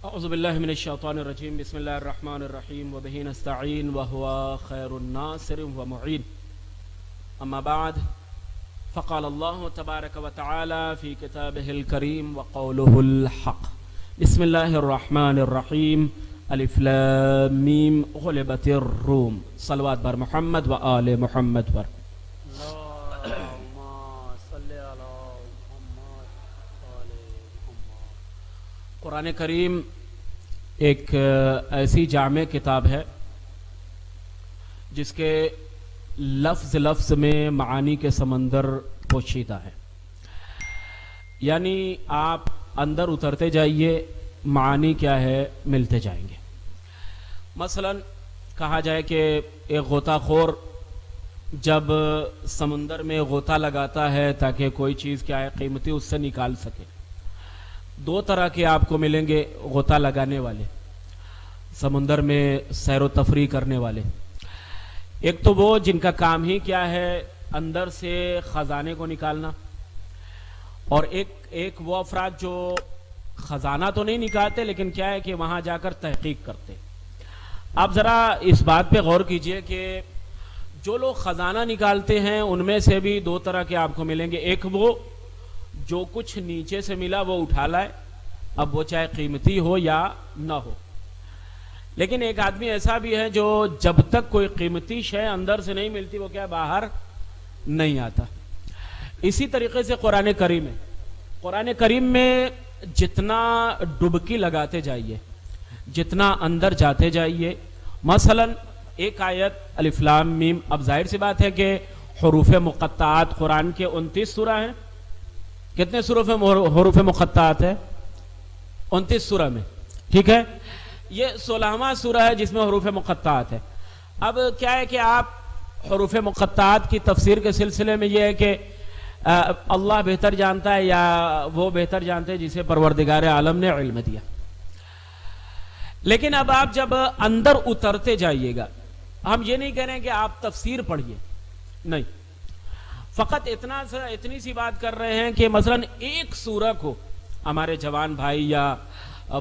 اعوذ باللہ من الشیطان الرجیم بسم اللہ الرحمن الرحیم وبہ نستعین وہو خیر الناصر ومعین اما بعد فقال اللہ تبارک وتعالی فی کتابہ الکریم وقولہ الحق بسم اللہ الرحمن الرحیم الف لام میم غلبت الروم صلوات بر محمد و آل محمد پر قرآن کریم ایک ایسی جامع کتاب ہے جس کے لفظ لفظ میں معانی کے سمندر پوشیدہ ہے، یعنی آپ اندر اترتے جائیے معانی کیا ہے ملتے جائیں گے۔ مثلا کہا جائے کہ ایک غوطہ خور جب سمندر میں غوطہ لگاتا ہے تاکہ کوئی چیز کیا ہے قیمتی اس سے نکال سکے، دو طرح کے آپ کو ملیں گے غوطہ لگانے والے، سمندر میں سیر و تفریح کرنے والے۔ ایک تو وہ جن کا کام ہی کیا ہے اندر سے خزانے کو نکالنا، اور ایک وہ افراد جو خزانہ تو نہیں نکالتے لیکن کیا ہے کہ وہاں جا کر تحقیق کرتے۔ آپ ذرا اس بات پہ غور کیجئے کہ جو لوگ خزانہ نکالتے ہیں ان میں سے بھی دو طرح کے آپ کو ملیں گے، ایک وہ جو کچھ نیچے سے ملا وہ اٹھا لائے، اب وہ چاہے قیمتی ہو یا نہ ہو، لیکن ایک آدمی ایسا بھی ہے جو جب تک کوئی قیمتی شے اندر سے نہیں ملتی وہ کیا باہر نہیں آتا۔ اسی طریقے سے قرآن کریم ہے، قرآن کریم میں جتنا ڈبکی لگاتے جائیے، جتنا اندر جاتے جائیے، مثلا ایک آیت الف لام میم، اب ظاہر سی بات ہے کہ حروف مقطعات قرآن کے 29 سورہ ہیں۔ کتنے سوروں میں حروف مقطعات ہے؟ 29 سورہ میں، ٹھیک ہے، یہ 16واں سورہ ہے جس میں حروف مقطعات ہے۔ اب کیا ہے کہ آپ حروف مقطعات کی تفسیر کے سلسلے میں یہ ہے کہ اللہ بہتر جانتا ہے یا وہ بہتر جانتے ہیں جسے پروردگار عالم نے علم دیا، لیکن اب آپ جب اندر اترتے جائیے گا، ہم یہ نہیں کہہ رہے ہیں کہ آپ تفسیر پڑھیے، نہیں، فقط اتنی سی بات کر رہے ہیں کہ مثلا ایک سورہ کو ہمارے جوان بھائی یا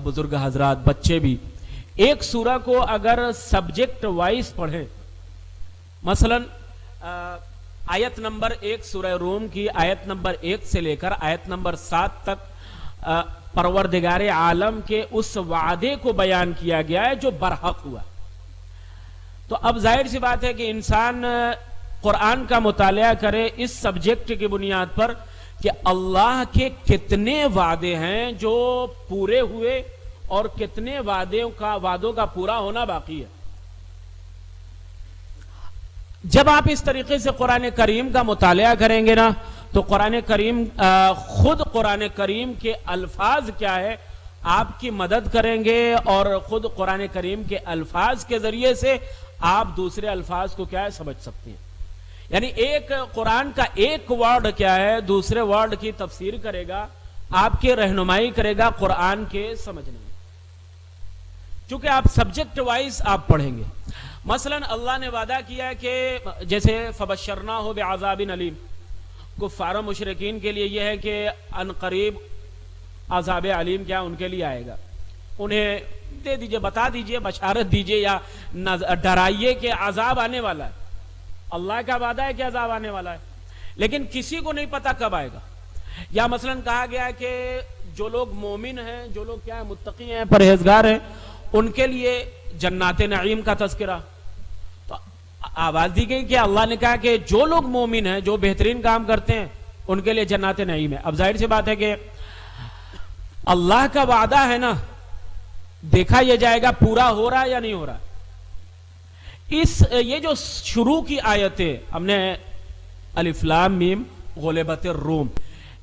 بزرگ حضرات بچے بھی ایک سورہ کو اگر سبجیکٹ وائز پڑھیں، مثلا آیت نمبر 1 سورہ روم کی آیت نمبر 1 سے لے کر آیت نمبر 7 تک پروردگار عالم کے اس وعدے کو بیان کیا گیا ہے جو برحق ہوا، تو اب ظاہر سی بات ہے کہ انسان قرآن کا مطالعہ کرے اس سبجیکٹ کی بنیاد پر کہ اللہ کے کتنے وعدے ہیں جو پورے ہوئے اور کتنے وعدوں کا پورا ہونا باقی ہے۔ جب آپ اس طریقے سے قرآن کریم کا مطالعہ کریں گے نا تو قرآن کریم خود قرآن کریم کے الفاظ کیا ہے آپ کی مدد کریں گے، اور خود قرآن کریم کے الفاظ کے ذریعے سے آپ دوسرے الفاظ کو کیا ہے سمجھ سکتے ہیں۔ یعنی ایک قرآن کا ایک ورڈ کیا ہے دوسرے ورڈ کی تفسیر کرے گا، آپ کی رہنمائی کرے گا قرآن کے سمجھنے میں، چونکہ آپ سبجیکٹ وائز آپ پڑھیں گے۔ مثلا اللہ نے وعدہ کیا ہے کہ جیسے فبشرناہ بعذاب علیم، کفار و مشرکین کے لیے یہ ہے کہ ان قریب عذاب علیم کیا ان کے لیے آئے گا، انہیں دے دیجئے، بتا دیجئے، بشارت دیجئے یا ڈرائیے کہ عذاب آنے والا ہے۔ اللہ کا وعدہ ہے کہ عذاب آنے والا ہے، لیکن کسی کو نہیں پتا کب آئے گا۔ یا مثلا کہا گیا ہے کہ جو لوگ مومن ہیں، جو لوگ کیا ہے متقی ہیں، پرہیزگار ہیں، ان کے لیے جنات نعیم کا تذکرہ، تو آواز دی گئی کہ اللہ نے کہا کہ جو لوگ مومن ہیں، جو بہترین کام کرتے ہیں، ان کے لیے جنات نعیم ہے۔ اب ظاہر سی بات ہے کہ اللہ کا وعدہ ہے نا، دیکھا یہ جائے گا پورا ہو رہا ہے یا نہیں ہو رہا۔ یہ جو شروع کی آیتیں ہم نے الف لام میم غلبت الروم،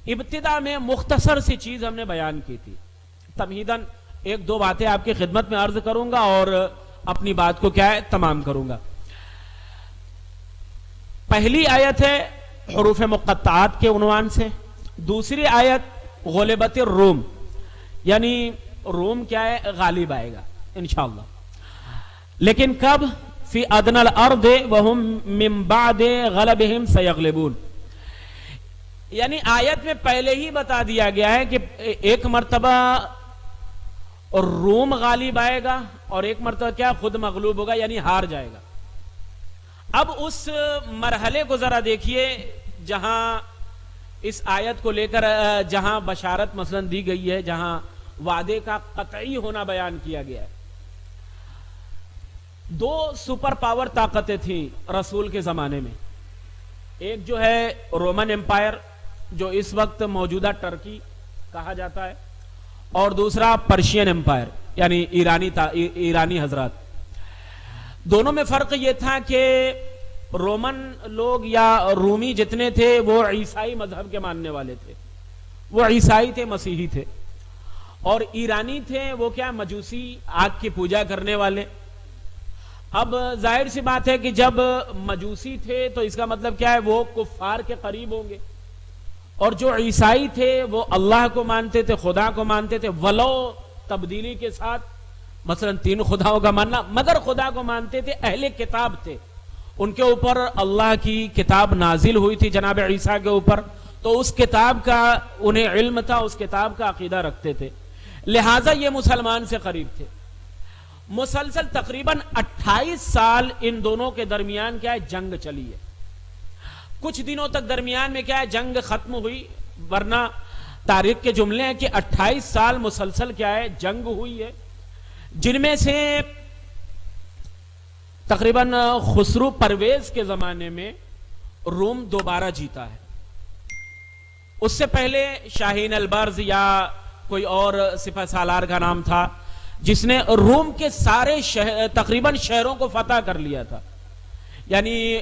ابتدا میں مختصر سی چیز ہم نے بیان کی تھی، تمہیداً ایک دو باتیں آپ کی خدمت میں عرض کروں گا اور اپنی بات کو کیا ہے تمام کروں گا۔ پہلی آیت ہے حروف مقطعات کے عنوان سے، دوسری آیت غلبت الروم، یعنی روم کیا ہے غالب آئے گا انشاءاللہ، لیکن کب؟ فی ادنی الارض وهم من بعد غلبهم سیغلبون، یعنی آیت میں پہلے ہی بتا دیا گیا ہے کہ ایک مرتبہ اور روم غالب آئے گا اور ایک مرتبہ کیا خود مغلوب ہوگا یعنی ہار جائے گا. اب اس مرحلے کو ذرا دیکھیے جہاں اس آیت کو لے کر جہاں بشارت مثلا دی گئی ہے, جہاں وعدے کا قطعی ہونا بیان کیا گیا ہے. دو سپر پاور طاقتیں تھیں رسول کے زمانے میں, ایک جو ہے رومن امپائر جو اس وقت موجودہ ٹرکی کہا جاتا ہے, اور دوسرا پرشین امپائر یعنی ایرانی حضرات. دونوں میں فرق یہ تھا کہ رومن لوگ یا رومی جتنے تھے وہ عیسائی مذہب کے ماننے والے تھے, وہ عیسائی تھے, مسیحی تھے. اور ایرانی تھے وہ کیا مجوسی, آگ کی پوجا کرنے والے. اب ظاہر سی بات ہے کہ جب مجوسی تھے تو اس کا مطلب کیا ہے, وہ کفار کے قریب ہوں گے, اور جو عیسائی تھے وہ اللہ کو مانتے تھے, خدا کو مانتے تھے, ولو تبدیلی کے ساتھ, مثلا 3 خداؤں کا ماننا, مگر خدا کو مانتے تھے. اہل کتاب تھے, ان کے اوپر اللہ کی کتاب نازل ہوئی تھی جناب عیسیٰ کے اوپر, تو اس کتاب کا انہیں علم تھا, اس کتاب کا عقیدہ رکھتے تھے, لہٰذا یہ مسلمان سے قریب تھے. مسلسل تقریباً 28 سال ان دونوں کے درمیان کیا ہے جنگ چلی ہے. کچھ دنوں تک درمیان میں کیا ہے جنگ ختم ہوئی, ورنہ تاریخ کے جملے ہیں کہ 28 سال مسلسل کیا ہے جنگ ہوئی ہے, جن میں سے تقریباً خسرو پرویز کے زمانے میں روم دوبارہ جیتا ہے. اس سے پہلے شاہین البرز یا کوئی اور سپہ سالار کا نام تھا جس نے روم کے سارے تقریباً شہروں کو فتح کر لیا تھا. یعنی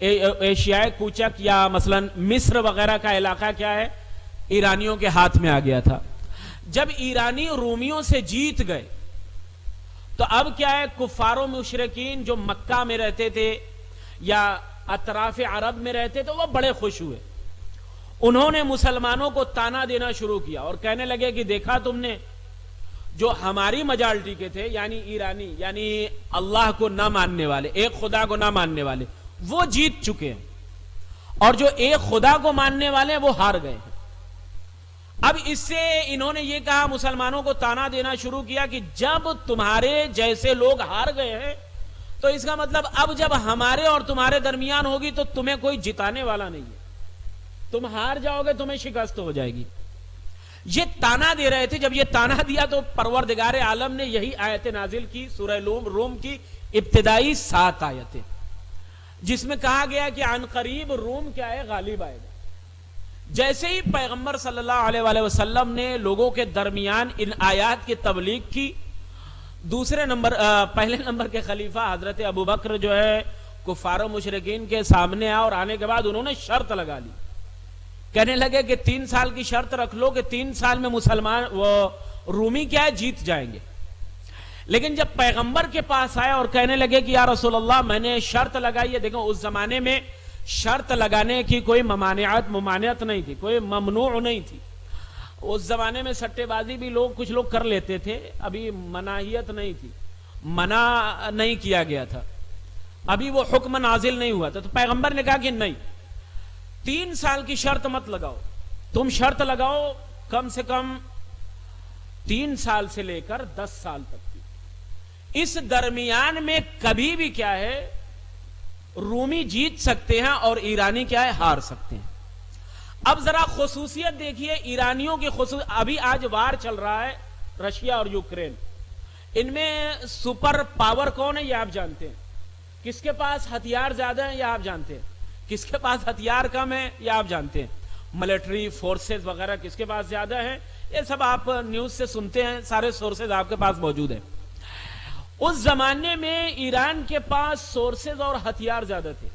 ایشیائے کوچک یا مثلا مصر وغیرہ کا علاقہ کیا ہے ایرانیوں کے ہاتھ میں آ گیا تھا. جب ایرانی رومیوں سے جیت گئے تو اب کیا ہے کفار و مشرکین جو مکہ میں رہتے تھے یا اطراف عرب میں رہتے تھے وہ بڑے خوش ہوئے. انہوں نے مسلمانوں کو تانا دینا شروع کیا اور کہنے لگے کہ دیکھا تم نے, جو ہماری میجارٹی کے تھے یعنی ایرانی, یعنی اللہ کو نہ ماننے والے, ایک خدا کو نہ ماننے والے, وہ جیت چکے ہیں, اور جو ایک خدا کو ماننے والے ہیں وہ ہار گئے ہیں. اب اس سے انہوں نے یہ کہا, مسلمانوں کو تانا دینا شروع کیا کہ جب تمہارے جیسے لوگ ہار گئے ہیں تو اس کا مطلب اب جب ہمارے اور تمہارے درمیان ہوگی تو تمہیں کوئی جتانے والا نہیں ہے, تم ہار جاؤ گے, تمہیں شکست ہو جائے گی. یہ تانا دے رہے تھے. جب یہ تانا دیا تو پروردگار عالم نے یہی آیت نازل کی, سورہ روم کی ابتدائی 7 آیتیں, جس میں کہا گیا کہ عن قریب روم کیا ہے غالب آئے گا. جیسے ہی پیغمبر صلی اللہ علیہ وآلہ وسلم نے لوگوں کے درمیان ان آیات کی تبلیغ کی, پہلے نمبر کے خلیفہ حضرت ابوبکر جو ہے کفار و مشرکین کے سامنے اور آنے کے بعد انہوں نے شرط لگا لی. کہنے لگے کہ 3 سال کی شرط رکھ لو کہ 3 سال میں مسلمان وہ رومی کیا ہے جیت جائیں گے. لیکن جب پیغمبر کے پاس آئے اور کہنے لگے کہ یا رسول اللہ میں نے شرط لگائی ہے, دیکھو اس زمانے میں شرط لگانے کی کوئی ممانعت نہیں تھی, کوئی ممنوع نہیں تھی. اس زمانے میں سٹے بازی بھی کچھ لوگ کر لیتے تھے, ابھی مناہیت نہیں تھی, منع نہیں کیا گیا تھا, ابھی وہ حکم نازل نہیں ہوا تھا. تو پیغمبر نے کہا کہ نہیں, 3 سال کی شرط مت لگاؤ, تم شرط لگاؤ کم سے کم 3 سال سے لے کر 10 سال تک کی. اس درمیان میں کبھی بھی کیا ہے رومی جیت سکتے ہیں اور ایرانی کیا ہے ہار سکتے ہیں. اب ذرا خصوصیت دیکھیے ایرانیوں کی ابھی آج وار چل رہا ہے رشیا اور یوکرین, ان میں سپر پاور کون ہے یہ آپ جانتے ہیں, کس کے پاس ہتھیار زیادہ ہیں یہ آپ جانتے ہیں, کس کے پاس ہتھیار کم ہے یہ آپ جانتے ہیں, ملٹری فورسز وغیرہ کس کے پاس زیادہ ہیں یہ سب آپ نیوز سے سنتے ہیں, سارے سورسز آپ کے پاس موجود ہیں. اس زمانے میں ایران کے پاس سورسز اور ہتھیار زیادہ تھے,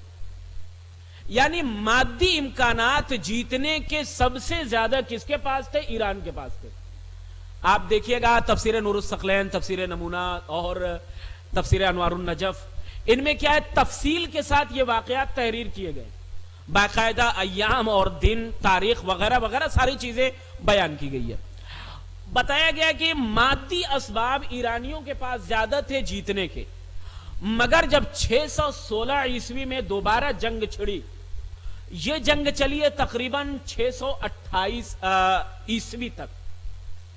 یعنی مادی امکانات جیتنے کے سب سے زیادہ کس کے پاس تھے, ایران کے پاس تھے. آپ دیکھیے گا تفسیر نور الثقلین, تفسیر نمونہ اور تفسیر انوار النجف, ان میں کیا ہے تفصیل کے ساتھ یہ واقعات تحریر کیے گئے, باقاعدہ ایام اور دن, تاریخ وغیرہ وغیرہ ساری چیزیں بیان کی گئی ہے. بتایا گیا کہ مادی اسباب ایرانیوں کے پاس زیادہ تھے جیتنے کے, مگر جب 616 عیسوی میں دوبارہ جنگ چھڑی, یہ جنگ چلی ہے تقریباً 628 عیسوی تک.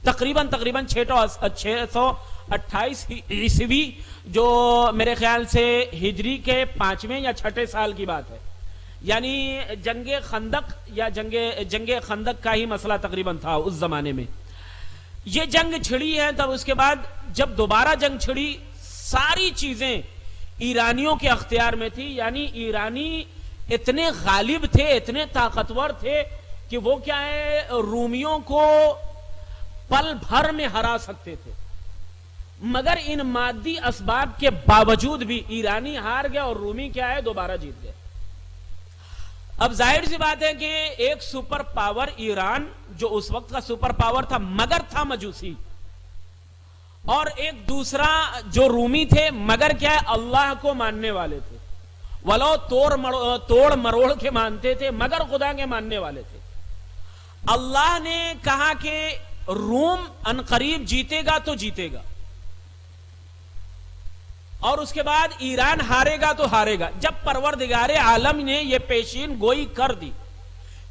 تقریباً 628 عیسوی، جو میرے خیال سے ہجری کے 5ویں یا 6ٹھے سال کی بات ہے، یعنی جنگ خندق یا جنگ خندق کا ہی مسئلہ تقریباً تھا اس زمانے میں. یہ جنگ چھڑی ہے. تب اس کے بعد جب دوبارہ جنگ چھڑی، ساری چیزیں ایرانیوں کے اختیار میں تھی. یعنی ایرانی اتنے غالب تھے، اتنے طاقتور تھے کہ وہ کیا ہے، رومیوں کو پل بھر میں ہرا سکتے تھے. مگر ان مادی اسباب کے باوجود بھی ایرانی ہار گیا اور رومی کیا ہے، دوبارہ جیت گئے. اب ظاہر سی بات ہے کہ ایک سپر پاور ایران، جو اس وقت کا سپر پاور تھا مگر تھا مجوسی، اور ایک دوسرا جو رومی تھے مگر کیا ہے، اللہ کو ماننے والے تھے. ولو توڑ مروڑ کے مانتے تھے مگر خدا کے ماننے والے تھے. اللہ نے کہا کہ روم عنقریب جیتے گا تو جیتے گا، اور اس کے بعد ایران ہارے گا تو ہارے گا. جب پروردگار عالم نے یہ پیشین گوئی کر دی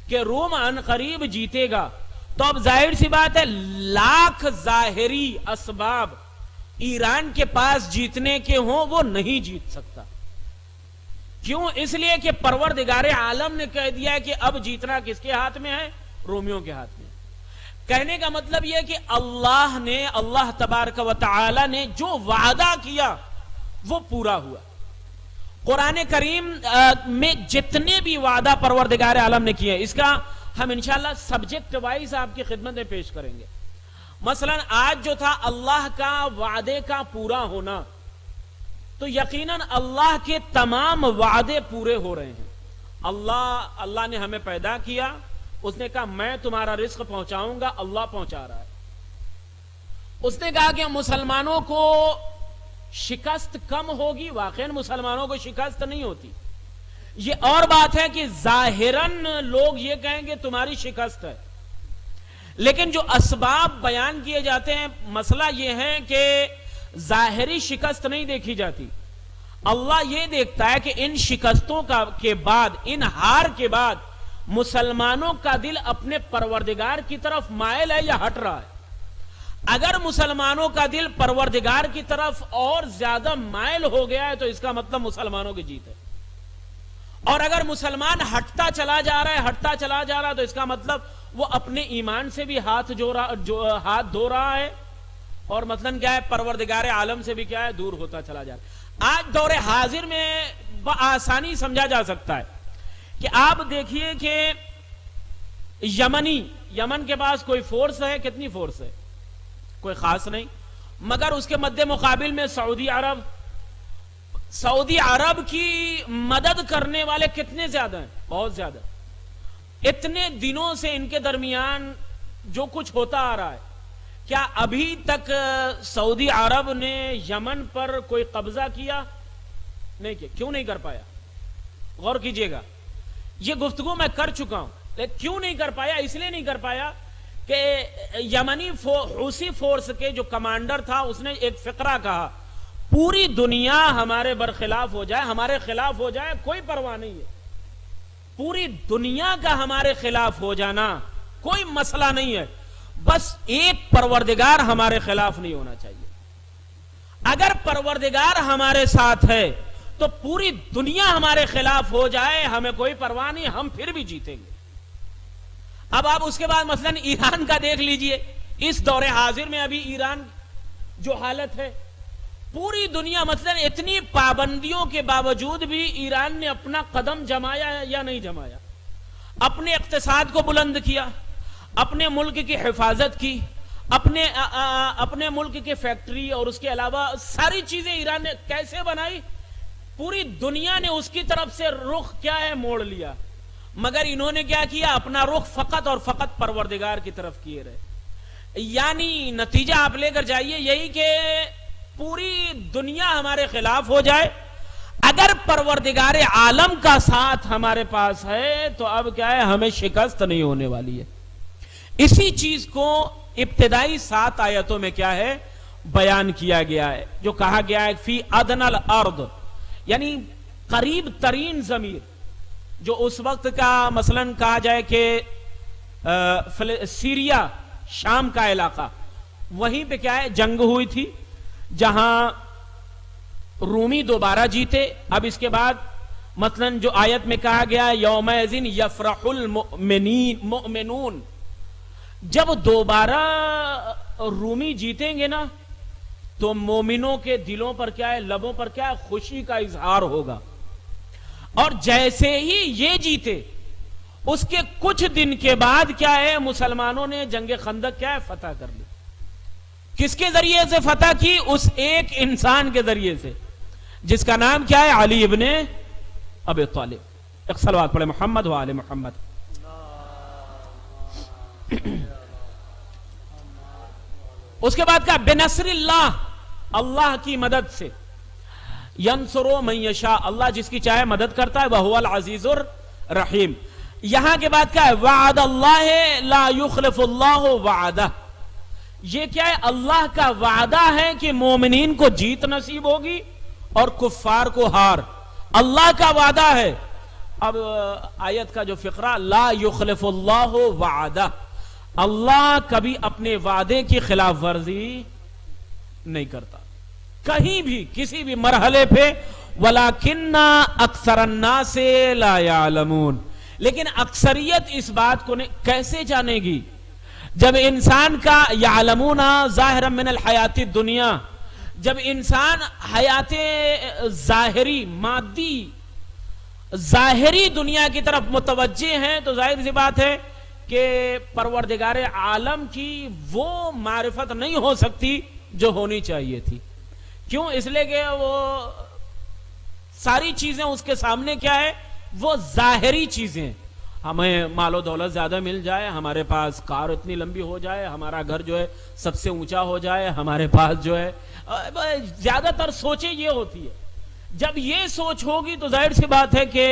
کہ روم عنقریب جیتے گا، تو اب ظاہر سی بات ہے لاکھ ظاہری اسباب ایران کے پاس جیتنے کے ہوں وہ نہیں جیت سکتا. کیوں؟ اس لیے کہ پروردگار عالم نے کہہ دیا ہے کہ اب جیتنا کس کے ہاتھ میں ہے، رومیوں کے ہاتھ میں. کہنے کا مطلب یہ کہ اللہ تبارک و تعالی نے جو وعدہ کیا وہ پورا ہوا. قرآن کریم میں جتنے بھی وعدہ پروردگار عالم نے کیے، اس کا ہم انشاءاللہ سبجیکٹ وائز آپ کی خدمت میں پیش کریں گے. مثلا آج جو تھا اللہ کا وعدے کا پورا ہونا، تو یقیناً اللہ کے تمام وعدے پورے ہو رہے ہیں. اللہ نے ہمیں پیدا کیا، اس نے کہا میں تمہارا رزق پہنچاؤں گا، اللہ پہنچا رہا ہے. اس نے کہا کہ مسلمانوں کو شکست کم ہوگی، واقعاً مسلمانوں کو شکست نہیں ہوتی. یہ اور بات ہے کہ ظاہراً لوگ یہ کہیں گے تمہاری شکست ہے، لیکن جو اسباب بیان کیے جاتے ہیں، مسئلہ یہ ہے کہ ظاہری شکست نہیں دیکھی جاتی. اللہ یہ دیکھتا ہے کہ ان شکستوں کے بعد، ان ہار کے بعد مسلمانوں کا دل اپنے پروردگار کی طرف مائل ہے یا ہٹ رہا ہے. اگر مسلمانوں کا دل پروردگار کی طرف اور زیادہ مائل ہو گیا ہے تو اس کا مطلب مسلمانوں کی جیت ہے. اور اگر مسلمان ہٹتا چلا جا رہا ہے تو اس کا مطلب وہ اپنے ایمان سے بھی ہاتھ دھو رہا ہے، اور مثلاً کیا ہے، پروردگار عالم سے بھی کیا ہے، دور ہوتا چلا جا رہا ہے. آج دور حاضر میں بآسانی سمجھا جا سکتا ہے کہ آپ دیکھیے کہ یمن کے پاس کوئی فورس ہے، کتنی فورس ہے؟ کوئی خاص نہیں. مگر اس کے مد مقابل میں سعودی عرب کی مدد کرنے والے کتنے زیادہ ہیں؟ بہت زیادہ. اتنے دنوں سے ان کے درمیان جو کچھ ہوتا آ رہا ہے، کیا ابھی تک سعودی عرب نے یمن پر کوئی قبضہ کیا؟ نہیں کیا. کیوں نہیں کر پایا؟ غور کیجئے گا، یہ گفتگو میں کر چکا ہوں. لیکن کیوں نہیں کر پایا؟ اس لیے نہیں کر پایا کہ یمنی حوثی فورس کے جو کمانڈر تھا، اس نے ایک فقرہ کہا، پوری دنیا ہمارے برخلاف ہو جائے، ہمارے خلاف ہو جائے، کوئی پرواہ نہیں ہے. پوری دنیا کا ہمارے خلاف ہو جانا کوئی مسئلہ نہیں ہے، بس ایک پروردگار ہمارے خلاف نہیں ہونا چاہیے. اگر پروردگار ہمارے ساتھ ہے تو پوری دنیا ہمارے خلاف ہو جائے، ہمیں کوئی پرواہ نہیں، ہم پھر بھی جیتیں گے. اب آپ اس کے بعد مثلا ایران کا دیکھ لیجئے. اس دور حاضر میں ابھی ایران جو حالت ہے، پوری دنیا مثلا اتنی پابندیوں کے باوجود بھی ایران نے اپنا قدم جمایا یا نہیں جمایا، اپنے اقتصاد کو بلند کیا، اپنے ملک کی حفاظت کی، اپنے ملک کے فیکٹری اور اس کے علاوہ ساری چیزیں ایران نے کیسے بنائی. پوری دنیا نے اس کی طرف سے رخ کیا ہے، موڑ لیا. مگر انہوں نے کیا کیا؟ اپنا رخ فقط اور فقط پروردگار کی طرف کیے رہے. یعنی نتیجہ آپ لے کر جائیے یہی کہ پوری دنیا ہمارے خلاف ہو جائے، اگر پروردگار عالم کا ساتھ ہمارے پاس ہے تو اب کیا ہے، ہمیں شکست نہیں ہونے والی ہے. اسی چیز کو ابتدائی 7 آیتوں میں کیا ہے، بیان کیا گیا ہے. جو کہا گیا ہے فی ادنی الارض، یعنی قریب ترین ضمیر، جو اس وقت کا مثلا کہا جائے کہ سیریا، شام کا علاقہ، وہیں پہ کیا ہے جنگ ہوئی تھی جہاں رومی دوبارہ جیتے. اب اس کے بعد مثلاً جو آیت میں کہا گیا یومئذ یفرح المؤمنون, جب دوبارہ رومی جیتیں گے نا تو مومنوں کے دلوں پر کیا ہے, لبوں پر کیا ہے, خوشی کا اظہار ہوگا. اور جیسے ہی یہ جیتے اس کے کچھ دن کے بعد کیا ہے, مسلمانوں نے جنگ خندق کیا ہے فتح کر لی. کس کے ذریعے سے فتح کی؟ اس ایک انسان کے ذریعے سے جس کا نام کیا ہے, علی ابن ابی طالب. ایک صلوات پڑھے محمد و آل محمد. اس کے بعد کہا بنصر اللہ, اللہ کی مدد سے. ینصر من یشاء, اللہ جس کی چاہے مدد کرتا ہے. وہو العزیز الرحیم. یہاں کے بعد کیا ہے, وعد اللہ لا یخلف اللہ وعدہ. یہ کیا ہے, اللہ کا وعدہ ہے کہ مومنین کو جیت نصیب ہوگی اور کفار کو ہار. اللہ کا وعدہ ہے. اب آیت کا جو فقرہ, لا یخلف اللہ وعدہ, اللہ کبھی اپنے وعدے کی خلاف ورزی نہیں کرتا کہیں بھی کسی بھی مرحلے پہ. وَلَكِنَّ أَكْثَرَ النَّاسِ لَا يَعْلَمُونَ, لیکن اکثریت اس بات کو کیسے جانے گی جب انسان کا یعلمون ظاہرا من الحیات الدنیا, جب انسان حیات ظاہری مادی ظاہری دنیا کی طرف متوجہ ہیں تو ظاہر سی بات ہے کہ پروردگار عالم کی وہ معرفت نہیں ہو سکتی جو ہونی چاہیے تھی. کیوں؟ اس لیے کہ وہ ساری چیزیں اس کے سامنے کیا ہے, وہ ظاہری چیزیں. ہمیں مال و دولت زیادہ مل جائے, ہمارے پاس کار اتنی لمبی ہو جائے, ہمارا گھر جو ہے سب سے اونچا ہو جائے, ہمارے پاس جو ہے زیادہ تر سوچیں یہ ہوتی ہے. جب یہ سوچ ہوگی تو ظاہر سی بات ہے کہ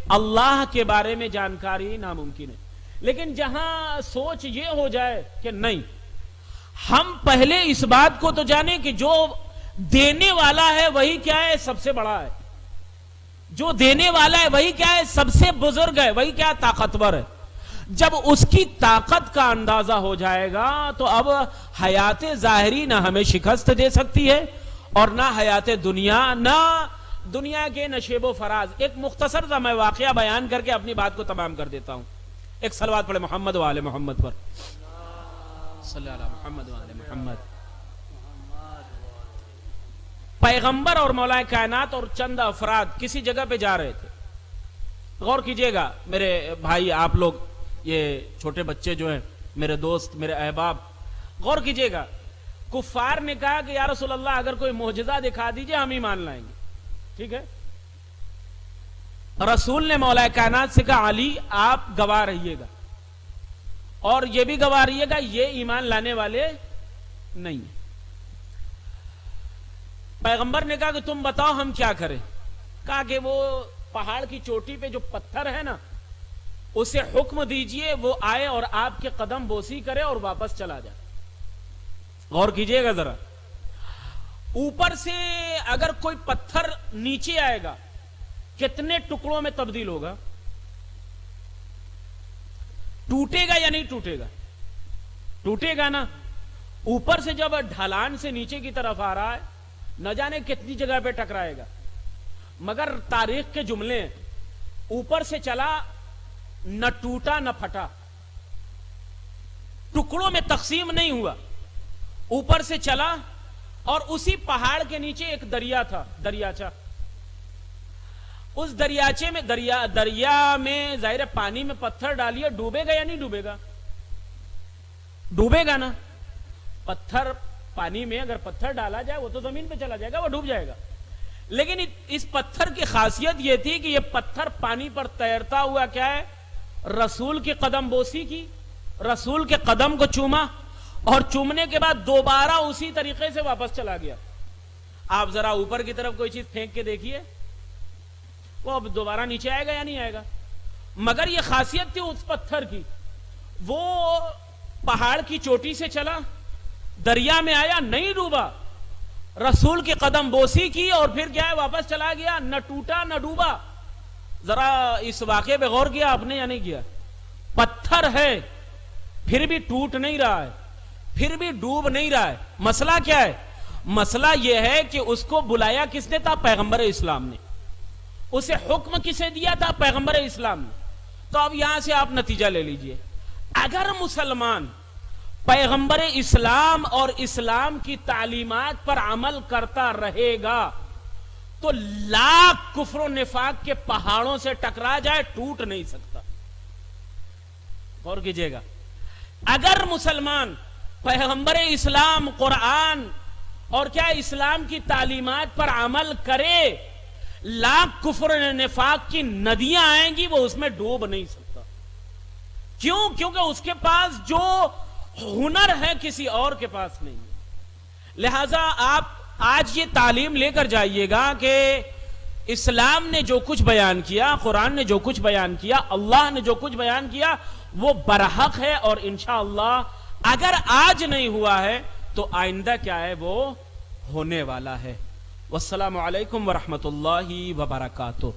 اللہ کے بارے میں جانکاری ناممکن ہے. لیکن جہاں سوچ یہ ہو جائے کہ نہیں, ہم پہلے اس بات کو تو جانیں کہ جو دینے والا ہے وہی کیا ہے, سب سے بڑا ہے. جو دینے والا ہے وہی کیا ہے, سب سے بزرگ ہے, وہی کیا طاقتور ہے. جب اس کی طاقت کا اندازہ ہو جائے گا تو اب حیات ظاہری نہ ہمیں شکست دے سکتی ہے اور نہ حیات دنیا, نہ دنیا کے نشیب و فراز. ایک مختصر سا میں واقعہ بیان کر کے اپنی بات کو تمام کر دیتا ہوں. ایک صلوات پڑھے محمد و آل محمد پر. صلی اللہ محمد و آل محمد. پیغمبر اور مولا کائنات اور چند افراد کسی جگہ پہ جا رہے تھے. غور کیجئے گا میرے بھائی, آپ لوگ, یہ چھوٹے بچے جو ہیں, میرے دوست, میرے احباب, غور کیجئے گا. کفار نے کہا کہ یا رسول اللہ اگر کوئی معجزہ دکھا دیجئے ہم ایمان لائیں گے. ٹھیک ہے, رسول نے مولا کائنات سے کہا علی آپ گواہ رہیے گا اور یہ بھی گواہ رہیے گا یہ ایمان لانے والے نہیں. پیغمبر نے کہا کہ تم بتاؤ ہم کیا کریں. کہا کہ وہ پہاڑ کی چوٹی پہ جو پتھر ہے نا اسے حکم دیجئے وہ آئے اور آپ کے قدم بوسی کرے اور واپس چلا جائے. غور کیجئے گا ذرا, اوپر سے اگر کوئی پتھر نیچے آئے گا کتنے ٹکڑوں میں تبدیل ہوگا؟ ٹوٹے گا یا نہیں ٹوٹے گا؟ ٹوٹے گا نا. اوپر سے جب ڈھلان سے نیچے کی طرف آ رہا ہے نہ جانے کتنی جگہ پہ ٹکرائے گا, مگر تاریخ کے جملے ہیں, اوپر سے چلا نہ ٹوٹا نہ پھٹا, ٹکڑوں میں تقسیم نہیں ہوا, اوپر سے چلا. اور اسی پہاڑ کے نیچے ایک دریا تھا, دریاچہ. اس دریاچے میں دریا میں ظاہر پانی میں پتھر ڈالیے, ڈوبے گا یا نہیں ڈوبے گا؟ ڈوبے گا نا. پتھر پانی میں اگر پتھر ڈالا جائے وہ تو زمین پہ چلا جائے گا, وہ ڈوب جائے گا. لیکن اس پتھر کی خاصیت یہ تھی کہ یہ پتھر پانی پر تیرتا ہوا کیا ہے, رسول کی قدم بوسی کی, رسول کے قدم کو چوما اور چومنے کے بعد دوبارہ اسی طریقے سے واپس چلا گیا. آپ ذرا اوپر کی طرف کوئی چیز پھینک کے دیکھیے, وہ اب دوبارہ نیچے آئے گا یا نہیں آئے گا؟ مگر یہ خاصیت تھی اس پتھر کی, وہ پہاڑ کی چوٹی سے چلا, دریا میں آیا, نہیں ڈوبا, رسول کی قدم بوسی کی اور پھر کیا ہے واپس چلا گیا, نہ ٹوٹا نہ ڈوبا. ذرا اس واقعے پہ غور کیا آپ نے یا نہیں کیا؟ پتھر ہے پھر بھی ٹوٹ نہیں رہا ہے, پھر بھی ڈوب نہیں رہا ہے. مسئلہ کیا ہے؟ مسئلہ یہ ہے کہ اس کو بلایا کس نے تھا؟ پیغمبر اسلام نے. اسے حکم کسے دیا تھا؟ پیغمبر اسلام نے. تو اب یہاں سے آپ نتیجہ لے لیجئے. اگر مسلمان پیغمبر اسلام اور اسلام کی تعلیمات پر عمل کرتا رہے گا تو لاکھ کفر و نفاق کے پہاڑوں سے ٹکرا جائے ٹوٹ نہیں سکتا. غور کیجئے گا. اگر مسلمان پیغمبر اسلام، قرآن اور کیا اسلام کی تعلیمات پر عمل کرے، لاکھ کفر و نفاق کی ندیاں آئیں گی، وہ اس میں ڈوب نہیں سکتا. کیوں؟ کیونکہ اس کے پاس جو ہنر ہے کسی اور کے پاس نہیں. لہذا آپ آج یہ تعلیم لے کر جائیے گا کہ اسلام نے جو کچھ بیان کیا، قرآن نے جو کچھ بیان کیا، اللہ نے جو کچھ بیان کیا، وہ برحق ہے، اور انشاءاللہ اگر آج نہیں ہوا ہے تو آئندہ کیا ہے؟ وہ ہونے والا ہے. والسلام علیکم ورحمۃ اللہ وبرکاتہ.